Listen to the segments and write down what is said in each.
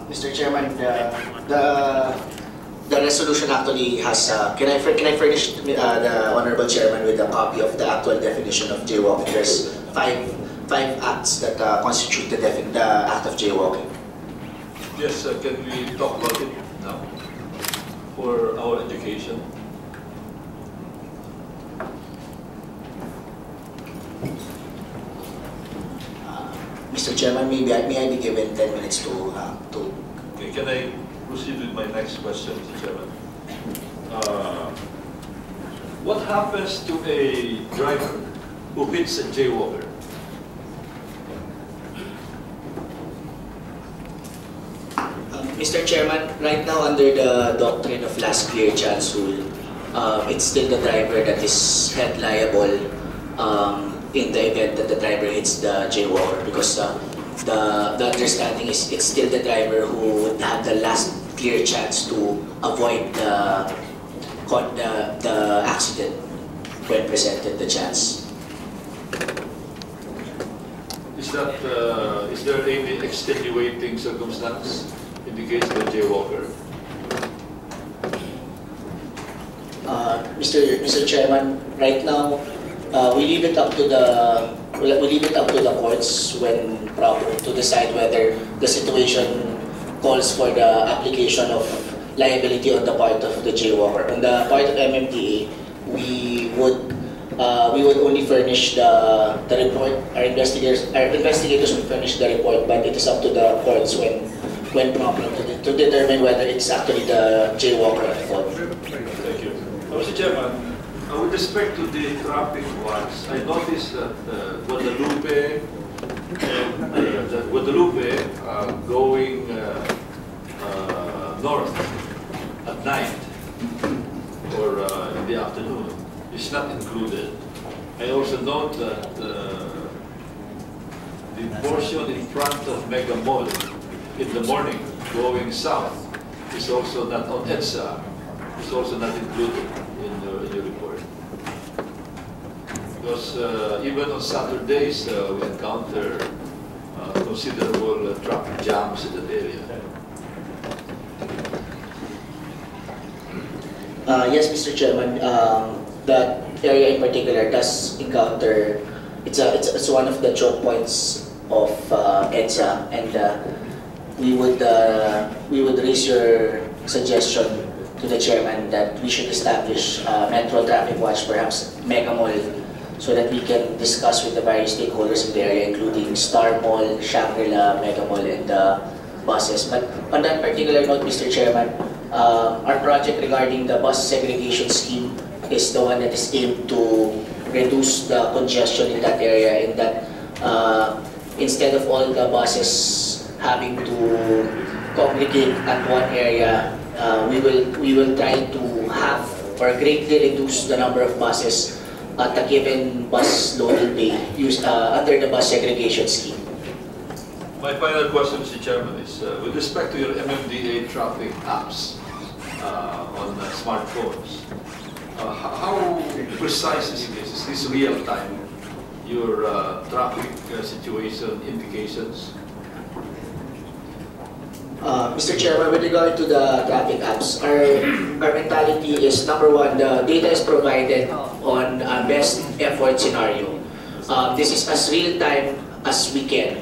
Mr. Chairman, the resolution actually has. Can I furnish the honorable chairman with a copy of the actual definition of jaywalking? There's five acts that constitute the act of jaywalking. Yes, can we talk about it now for our education? Mr. Chairman, may I be given 10 minutes to Okay, can I proceed with my next question, Mr. Chairman? What happens to a driver who hits a jaywalker? Mr. Chairman, right now under the doctrine of last clear chance rule, it's still the driver that is held liable in the event that the driver hits the jaywalker, because the understanding is it's still the driver who would have the last clear chance to avoid the accident when presented the chance. Is there any extenuating circumstance in the case of a jaywalker? Mr. Chairman, right now we leave it up to the courts when proper to decide whether the situation calls for the application of liability on the part of the jaywalker. On the part of MMDA, we would only furnish the report. Our investigators would furnish the report, but it is up to the courts when proper to determine whether it's actually the jaywalker at fault. Thank you. Mr. Chairman, with respect to the traffic ones, I noticed that Guadalupe going north at night or in the afternoon is not included. I also note that the portion in front of Mega Mall in the morning going south is also not on EDSA, is also not included in your report. Because even on Saturdays we encounter considerable traffic jams in that area. Yes, Mr. Chairman. That area in particular does encounter. It's one of the choke points of EDSA, and we would raise your suggestion to the chairman that we should establish Metro Traffic Watch, perhaps Mega Mall, so that we can discuss with the various stakeholders in the area, including Star Mall, Shangri-La, Mega Mall, and buses. But on that particular note, Mr. Chairman, our project regarding the bus segregation scheme is the one that is aimed to reduce the congestion in that area, in that instead of all the buses having to congregate at one area, we will try to have or greatly reduce the number of buses at a given bus loading bay used under the bus segregation scheme. My final question, Mr. Chairman, is with respect to your MMDA traffic apps on smartphones, how precise is this? Is this real time, your traffic situation indications? Mr. Chairman, with regard to the traffic apps, our mentality is, number one, the data is provided on a best effort scenario. This is as real time as we can.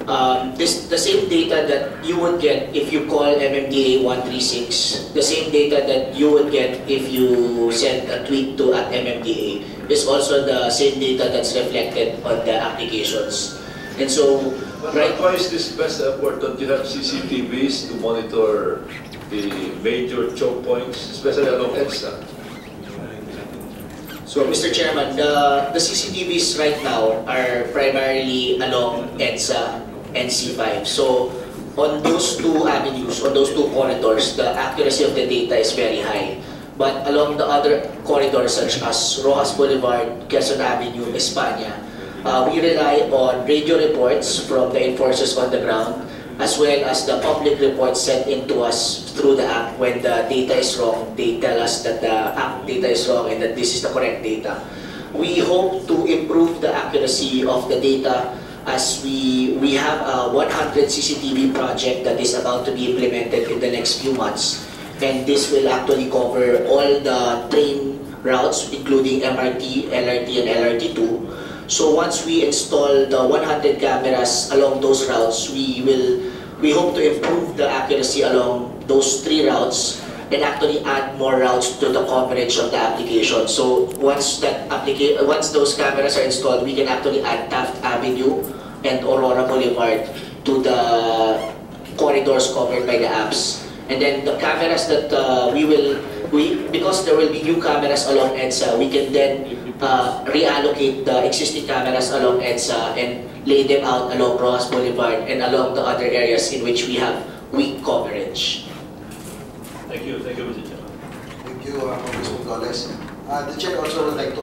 The same data that you would get if you call MMDA 136, the same data that you would get if you send a tweet to @MMDA is also the same data that's reflected on the applications. And so, right, why is this best effort? Don't you have CCTVs to monitor the major choke points, especially along EDSA? So, Mr. Chairman, the CCTVs right now are primarily along EDSA and C5. So, on those two avenues, on those two corridors, the accuracy of the data is very high. But along the other corridors such as Rojas Boulevard, Quezon Avenue, España, we rely on radio reports from the enforcers on the ground, as well as the public reports sent in to us through the app. When the data is wrong, they tell us that the app data is wrong and that this is the correct data. we hope to improve the accuracy of the data as we have a 100 CCTV project that is about to be implemented in the next few months. And this will actually cover all the train routes, including MRT, LRT, and LRT2. So once we install the 100 cameras along those routes, we hope to improve the accuracy along those 3 routes and actually add more routes to the coverage of the application. So once those cameras are installed, we can actually add Taft Avenue and Aurora Boulevard to the corridors covered by the apps. And then the cameras that because there will be new cameras along EDSA, we can then reallocate the existing cameras along EDSA and lay them out along Rojas Boulevard and along the other areas in which we have weak coverage. Thank you, Mr. Chairman. Thank you, Congressman Golez. The Chair also would like to